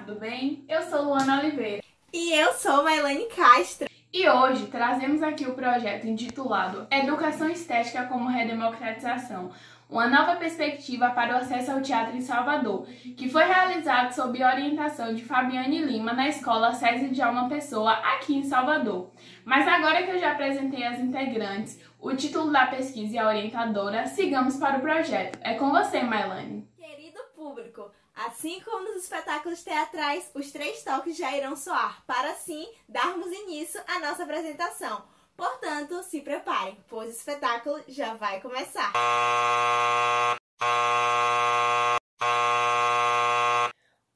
tudo bem? Eu sou Luana Oliveira. E eu sou Mailane Castro. E hoje trazemos aqui o projeto intitulado Educação Estética como Redemocratização, uma nova perspectiva para o acesso ao teatro em Salvador, que foi realizado sob orientação de Fabiane Lima na Escola César de Alma Pessoa, aqui em Salvador. Mas agora que eu já apresentei as integrantes, o título da pesquisa e a orientadora, sigamos para o projeto. É com você, Mailane. Querido público, assim como nos espetáculos teatrais, os 3 toques já irão soar, para assim darmos início à nossa apresentação. Portanto, se preparem, pois o espetáculo já vai começar.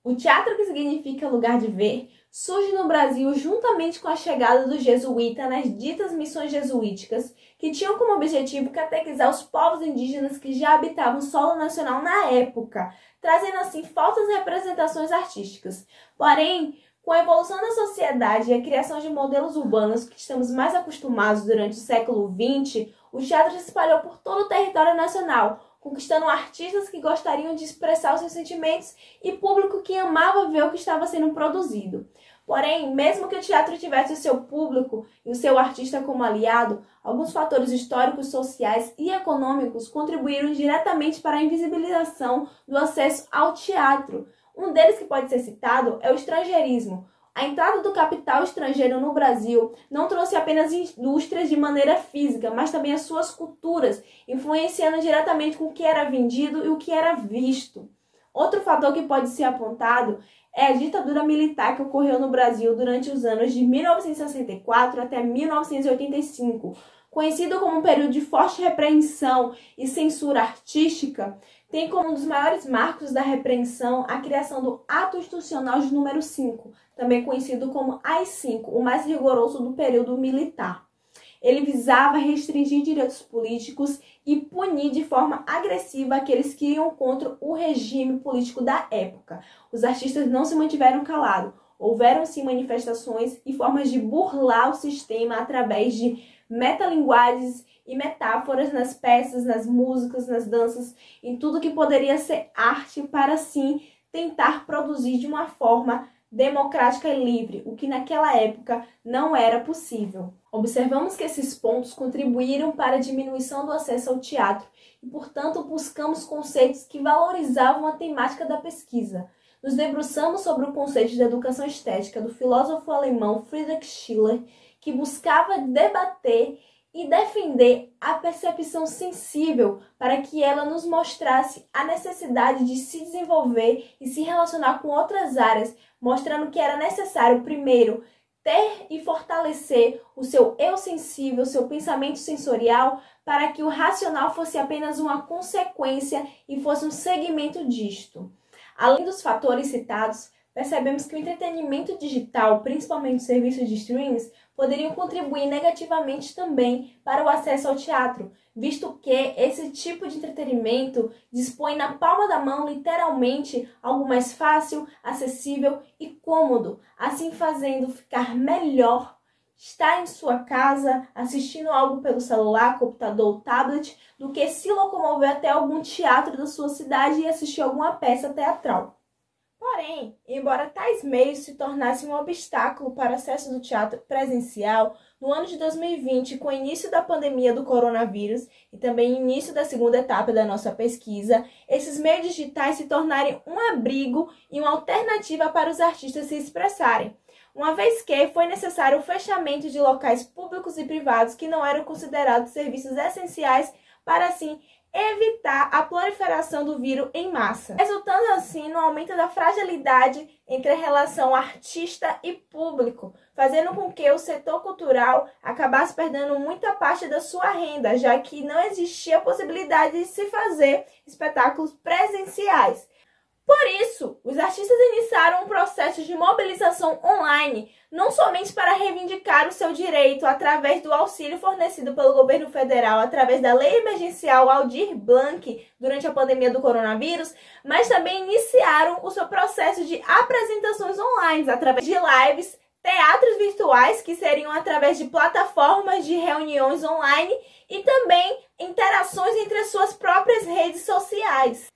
O teatro, que significa lugar de ver, surge no Brasil juntamente com a chegada dos jesuítas nas ditas missões jesuíticas, que tinham como objetivo catequizar os povos indígenas que já habitavam o solo nacional na época, trazendo assim falsas representações artísticas. Porém, com a evolução da sociedade e a criação de modelos urbanos que estamos mais acostumados durante o século XX, o teatro se espalhou por todo o território nacional, conquistando artistas que gostariam de expressar os seus sentimentos e público que amava ver o que estava sendo produzido. Porém, mesmo que o teatro tivesse o seu público e o seu artista como aliado, alguns fatores históricos, sociais e econômicos contribuíram diretamente para a invisibilização do acesso ao teatro. Um deles que pode ser citado é o estrangeirismo. A entrada do capital estrangeiro no Brasil não trouxe apenas indústrias de maneira física, mas também as suas culturas, influenciando diretamente com o que era vendido e o que era visto. Outro fator que pode ser apontado é a ditadura militar que ocorreu no Brasil durante os anos de 1964 até 1985, conhecido como um período de forte repreensão e censura artística. Tem como um dos maiores marcos da repreensão a criação do Ato Institucional de número 5, também conhecido como AI-5, o mais rigoroso do período militar. Ele visava restringir direitos políticos e punir de forma agressiva aqueles que iam contra o regime político da época. Os artistas não se mantiveram calados. Houveram sim manifestações e formas de burlar o sistema através de metalinguagens e metáforas nas peças, nas músicas, nas danças, em tudo que poderia ser arte para assim tentar produzir de uma forma democrática e livre, o que naquela época não era possível. Observamos que esses pontos contribuíram para a diminuição do acesso ao teatro e, portanto, buscamos conceitos que valorizavam a temática da pesquisa. Nos debruçamos sobre o conceito de educação estética do filósofo alemão Friedrich Schiller, que buscava debater e defender a percepção sensível para que ela nos mostrasse a necessidade de se desenvolver e se relacionar com outras áreas, mostrando que era necessário, primeiro, ter e fortalecer o seu eu sensível, o seu pensamento sensorial, para que o racional fosse apenas uma consequência e fosse um segmento disto. Além dos fatores citados, percebemos que o entretenimento digital, principalmente os serviços de streams, poderiam contribuir negativamente também para o acesso ao teatro, visto que esse tipo de entretenimento dispõe na palma da mão, literalmente, algo mais fácil, acessível e cômodo, assim fazendo ficar melhor estar em sua casa assistindo algo pelo celular, computador ou tablet, do que se locomover até algum teatro da sua cidade e assistir alguma peça teatral. Porém, embora tais meios se tornassem um obstáculo para o acesso do teatro presencial, no ano de 2020, com o início da pandemia do coronavírus e também início da segunda etapa da nossa pesquisa, esses meios digitais se tornarem um abrigo e uma alternativa para os artistas se expressarem, uma vez que foi necessário o fechamento de locais públicos e privados que não eram considerados serviços essenciais para, assim, evitar a proliferação do vírus em massa, resultando assim no aumento da fragilidade entre a relação artista e público, fazendo com que o setor cultural acabasse perdendo muita parte da sua renda, já que não existia possibilidade de se fazer espetáculos presenciais. Por isso, os artistas iniciaram um processo de mobilização online, não somente para reivindicar o seu direito através do auxílio fornecido pelo governo federal através da Lei Emergencial Aldir Blanc durante a pandemia do coronavírus, mas também iniciaram o seu processo de apresentações online através de lives, teatros virtuais, que seriam através de plataformas de reuniões online e também interações entre as suas próprias redes sociais.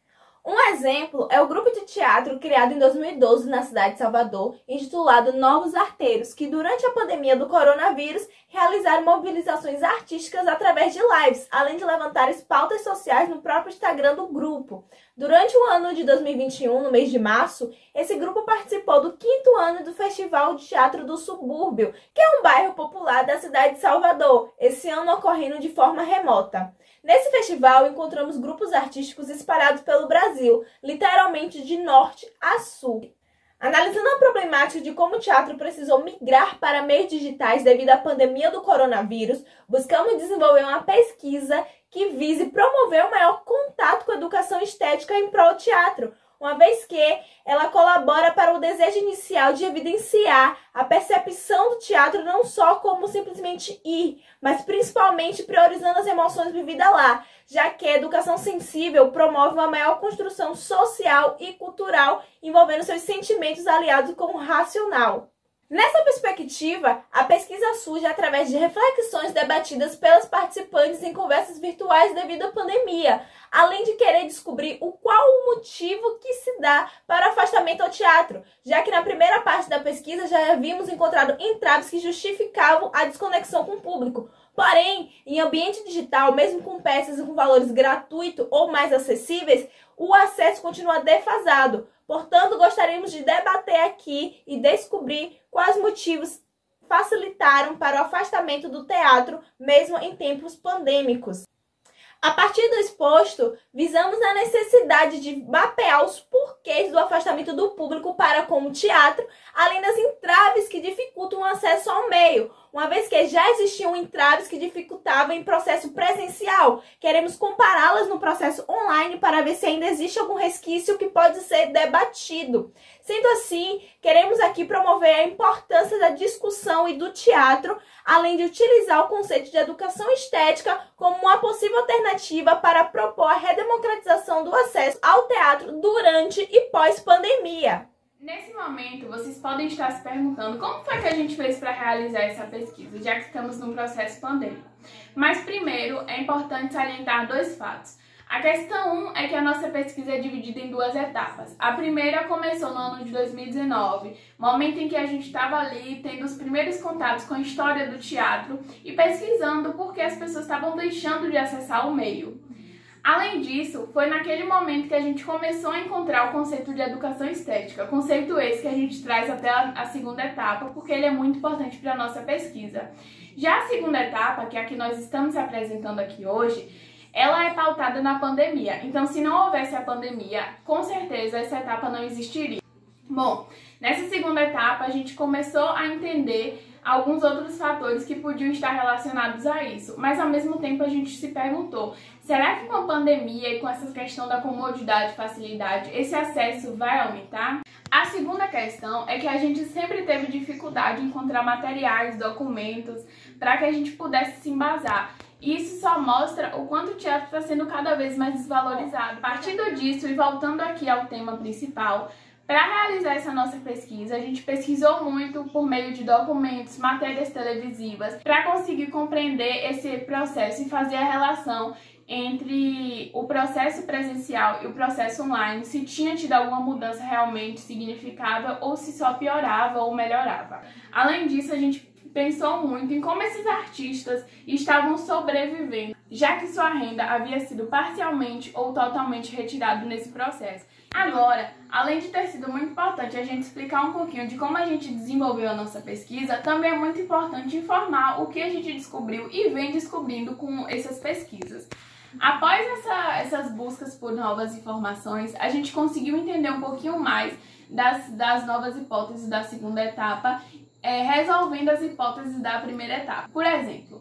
Um exemplo é o grupo de teatro criado em 2012 na cidade de Salvador, intitulado Novos Arteiros, que durante a pandemia do coronavírus realizaram mobilizações artísticas através de lives, além de levantar pautas sociais no próprio Instagram do grupo. Durante o ano de 2021, no mês de março, esse grupo participou do 5º ano do Festival de Teatro do Subúrbio, que é um bairro popular da cidade de Salvador, esse ano ocorrendo de forma remota. Nesse festival, encontramos grupos artísticos espalhados pelo Brasil, literalmente de norte a sul. Analisando a problemática de como o teatro precisou migrar para meios digitais devido à pandemia do coronavírus, buscamos desenvolver uma pesquisa que vise promover o maior contato com a educação estética em prol do teatro, uma vez que ela colabora para o desejo inicial de evidenciar a percepção do teatro não só como simplesmente ir, mas principalmente priorizando as emoções vividas lá, já que a educação sensível promove uma maior construção social e cultural envolvendo seus sentimentos aliados com o racional. Nessa perspectiva, a pesquisa surge através de reflexões debatidas pelas participantes em conversas virtuais devido à pandemia, além de querer descobrir qual o motivo que se dá para o afastamento ao teatro, já que na primeira parte da pesquisa já havíamos encontrado entraves que justificavam a desconexão com o público. Porém, em ambiente digital, mesmo com peças com valores gratuitos ou mais acessíveis, o acesso continua defasado. Portanto, gostaríamos de debater aqui e descobrir quais motivos facilitaram para o afastamento do teatro, mesmo em tempos pandêmicos. A partir do exposto, visamos a necessidade de mapear os porquês do afastamento do público para com o teatro, além das entraves que dificultam o acesso ao meio, uma vez que já existiam entraves que dificultavam em processo presencial. Queremos compará-las no processo online para ver se ainda existe algum resquício que pode ser debatido. Sendo assim, queremos aqui promover a importância da discussão e do teatro, além de utilizar o conceito de educação estética como uma possível alternativa para propor a redemocratização do acesso ao teatro durante e pós-pandemia. Nesse momento, vocês podem estar se perguntando como foi que a gente fez para realizar essa pesquisa, já que estamos num processo pandêmico. Mas primeiro, é importante salientar 2 fatos. A questão 1 é que a nossa pesquisa é dividida em 2 etapas. A primeira começou no ano de 2019, momento em que a gente estava ali tendo os primeiros contatos com a história do teatro e pesquisando por que as pessoas estavam deixando de acessar o meio. Além disso, foi naquele momento que a gente começou a encontrar o conceito de educação estética, conceito esse que a gente traz até a segunda etapa, porque ele é muito importante para a nossa pesquisa. Já a segunda etapa, que é a que nós estamos apresentando aqui hoje, ela é pautada na pandemia. Então, se não houvesse a pandemia, com certeza essa etapa não existiria. Bom, nessa segunda etapa, a gente começou a entender alguns outros fatores que podiam estar relacionados a isso, mas ao mesmo tempo a gente se perguntou, será que com a pandemia e com essa questão da comodidade e facilidade, esse acesso vai aumentar? A segunda questão é que a gente sempre teve dificuldade em encontrar materiais, documentos, para que a gente pudesse se embasar. Isso só mostra o quanto o teatro está sendo cada vez mais desvalorizado. Partindo disso e voltando aqui ao tema principal, para realizar essa nossa pesquisa, a gente pesquisou muito por meio de documentos, matérias televisivas, para conseguir compreender esse processo e fazer a relação entre o processo presencial e o processo online, se tinha tido alguma mudança realmente significável ou se só piorava ou melhorava. Além disso, a gente pensou muito em como esses artistas estavam sobrevivendo, já que sua renda havia sido parcialmente ou totalmente retirada nesse processo. Agora, além de ter sido muito importante a gente explicar um pouquinho de como a gente desenvolveu a nossa pesquisa, também é muito importante informar o que a gente descobriu e vem descobrindo com essas pesquisas. Após essas buscas por novas informações, a gente conseguiu entender um pouquinho mais das novas hipóteses da segunda etapa, resolvendo as hipóteses da primeira etapa. Por exemplo,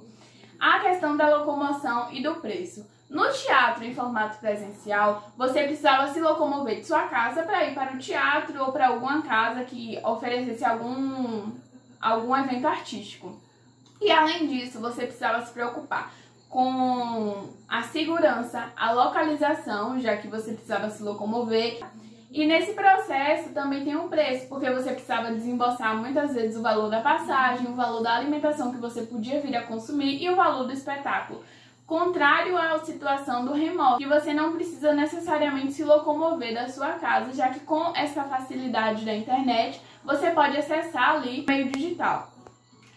a questão da locomoção e do preço. No teatro em formato presencial, você precisava se locomover de sua casa para ir para o teatro ou para alguma casa que oferecesse algum evento artístico. E além disso, você precisava se preocupar com a segurança, a localização, já que você precisava se locomover. E nesse processo também tem um preço, porque você precisava desembolsar muitas vezes o valor da passagem, o valor da alimentação que você podia vir a consumir e o valor do espetáculo. contrário à situação do remoto, que você não precisa necessariamente se locomover da sua casa, já que com essa facilidade da internet, você pode acessar ali o meio digital.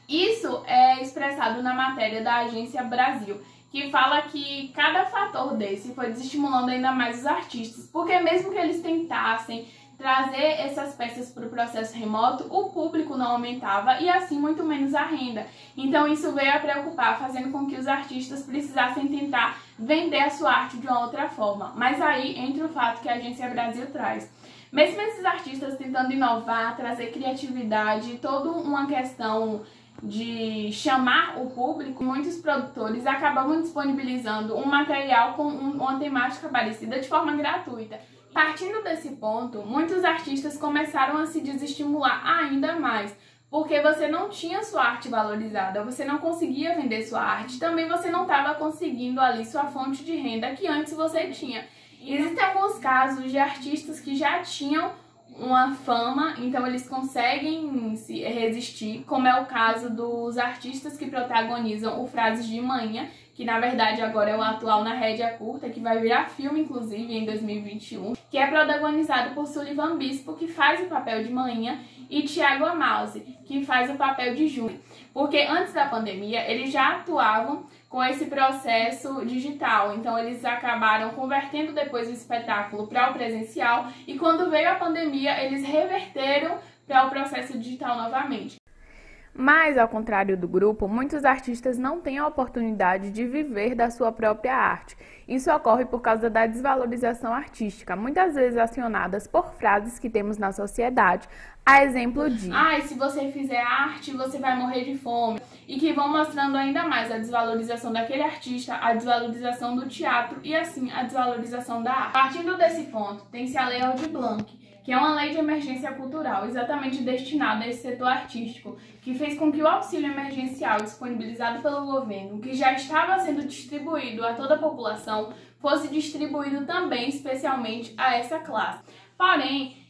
Isso é expressado na matéria da Agência Brasil, que fala que cada fator desse foi desestimulando ainda mais os artistas, porque mesmo que eles tentassem trazer essas peças para o processo remoto, o público não aumentava e assim muito menos a renda. Então isso veio a preocupar, fazendo com que os artistas precisassem tentar vender a sua arte de uma outra forma. Mas aí entra o fato que a Agência Brasil traz. Mesmo esses artistas tentando inovar, trazer criatividade, toda uma questão de chamar o público, muitos produtores acabavam disponibilizando um material com uma temática parecida de forma gratuita. Partindo desse ponto, muitos artistas começaram a se desestimular ainda mais, porque você não tinha sua arte valorizada, você não conseguia vender sua arte, também você não estava conseguindo ali sua fonte de renda que antes você tinha. Existem alguns casos de artistas que já tinham uma fama, então eles conseguem se resistir, como é o caso dos artistas que protagonizam o Frases de Manhã, que na verdade agora é o atual Na Rédea Curta, que vai virar filme inclusive em 2021, que é protagonizado por Sullivan Bispo, que faz o papel de Manhã, e Thiago Amalfi, que faz o papel de Júnior. Porque antes da pandemia eles já atuavam com esse processo digital, então eles acabaram convertendo depois o espetáculo para o presencial, e quando veio a pandemia eles reverteram para o processo digital novamente. Mas, ao contrário do grupo, muitos artistas não têm a oportunidade de viver da sua própria arte. Isso ocorre por causa da desvalorização artística, muitas vezes acionadas por frases que temos na sociedade, a exemplo de se você fizer arte, você vai morrer de fome, e que vão mostrando ainda mais a desvalorização daquele artista, a desvalorização do teatro e, assim, a desvalorização da arte. Partindo desse ponto, tem-se a Lei Aldir Blanc, que é uma lei de emergência cultural exatamente destinada a esse setor artístico, que fez com que o auxílio emergencial disponibilizado pelo governo, que já estava sendo distribuído a toda a população, fosse distribuído também especialmente a essa classe. Porém,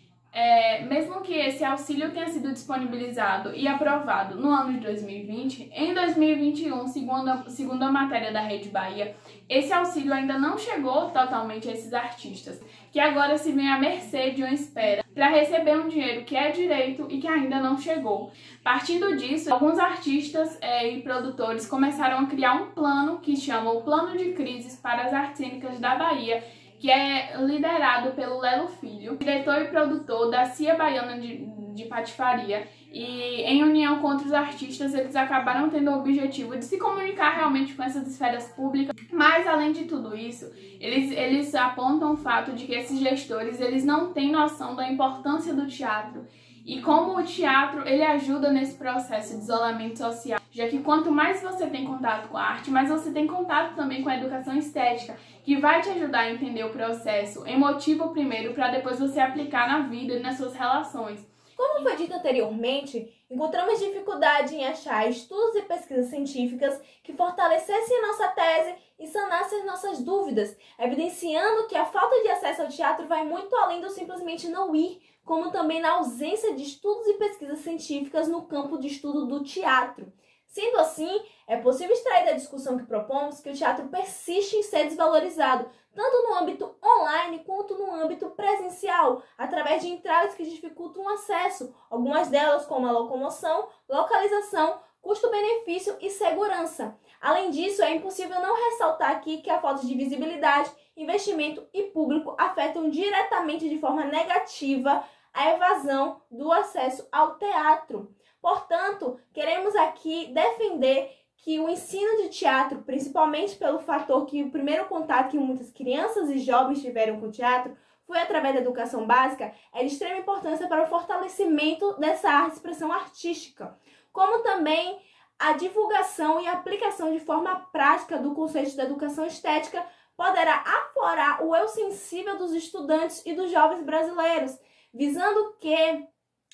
mesmo que esse auxílio tenha sido disponibilizado e aprovado no ano de 2020, em 2021, segundo a matéria da Rede Bahia, esse auxílio ainda não chegou totalmente a esses artistas, que agora se vêem à mercê de uma espera para receber um dinheiro que é direito e que ainda não chegou. Partindo disso, alguns artistas e produtores começaram a criar um plano que chama o Plano de Crises para as Artes Cênicas da Bahia, que é liderado pelo Lelo Filho, diretor e produtor da CIA Baiana de Patifaria, e em união com outros artistas eles acabaram tendo o objetivo de se comunicar realmente com essas esferas públicas. Mas além de tudo isso, eles apontam o fato de que esses gestores eles não têm noção da importância do teatro e como o teatro ele ajuda nesse processo de isolamento social, já que quanto mais você tem contato com a arte, mais você tem contato também com a educação estética, que vai te ajudar a entender o processo emotivo primeiro, para depois você aplicar na vida e nas suas relações. Como foi dito anteriormente, encontramos dificuldade em achar estudos e pesquisas científicas que fortalecessem a nossa tese e sanassem as nossas dúvidas, evidenciando que a falta de acesso ao teatro vai muito além do simplesmente não ir, como também na ausência de estudos e pesquisas científicas no campo de estudo do teatro. Sendo assim, é possível extrair da discussão que propomos que o teatro persiste em ser desvalorizado, tanto no âmbito online quanto no âmbito presencial, através de entradas que dificultam o acesso, algumas delas como a locomoção, localização, custo-benefício e segurança. Além disso, é impossível não ressaltar aqui que a falta de visibilidade, investimento e público afetam diretamente de forma negativa a evasão do acesso ao teatro. Portanto, queremos aqui defender que o ensino de teatro, principalmente pelo fator que o primeiro contato que muitas crianças e jovens tiveram com o teatro foi através da educação básica, é de extrema importância para o fortalecimento dessa arte de expressão artística, como também a divulgação e aplicação de forma prática do conceito da educação estética poderá aflorar o eu sensível dos estudantes e dos jovens brasileiros, visando que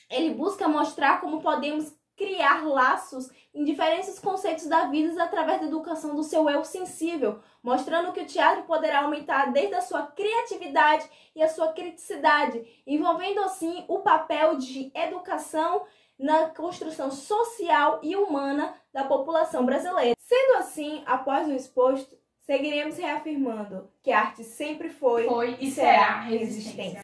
ele busca mostrar como podemos criar laços em diferentes conceitos da vida através da educação do seu eu sensível, mostrando que o teatro poderá aumentar desde a sua criatividade e a sua criticidade, envolvendo assim o papel de educação na construção social e humana da população brasileira. Sendo assim, após o exposto, seguiremos reafirmando que a arte sempre foi e será resistência.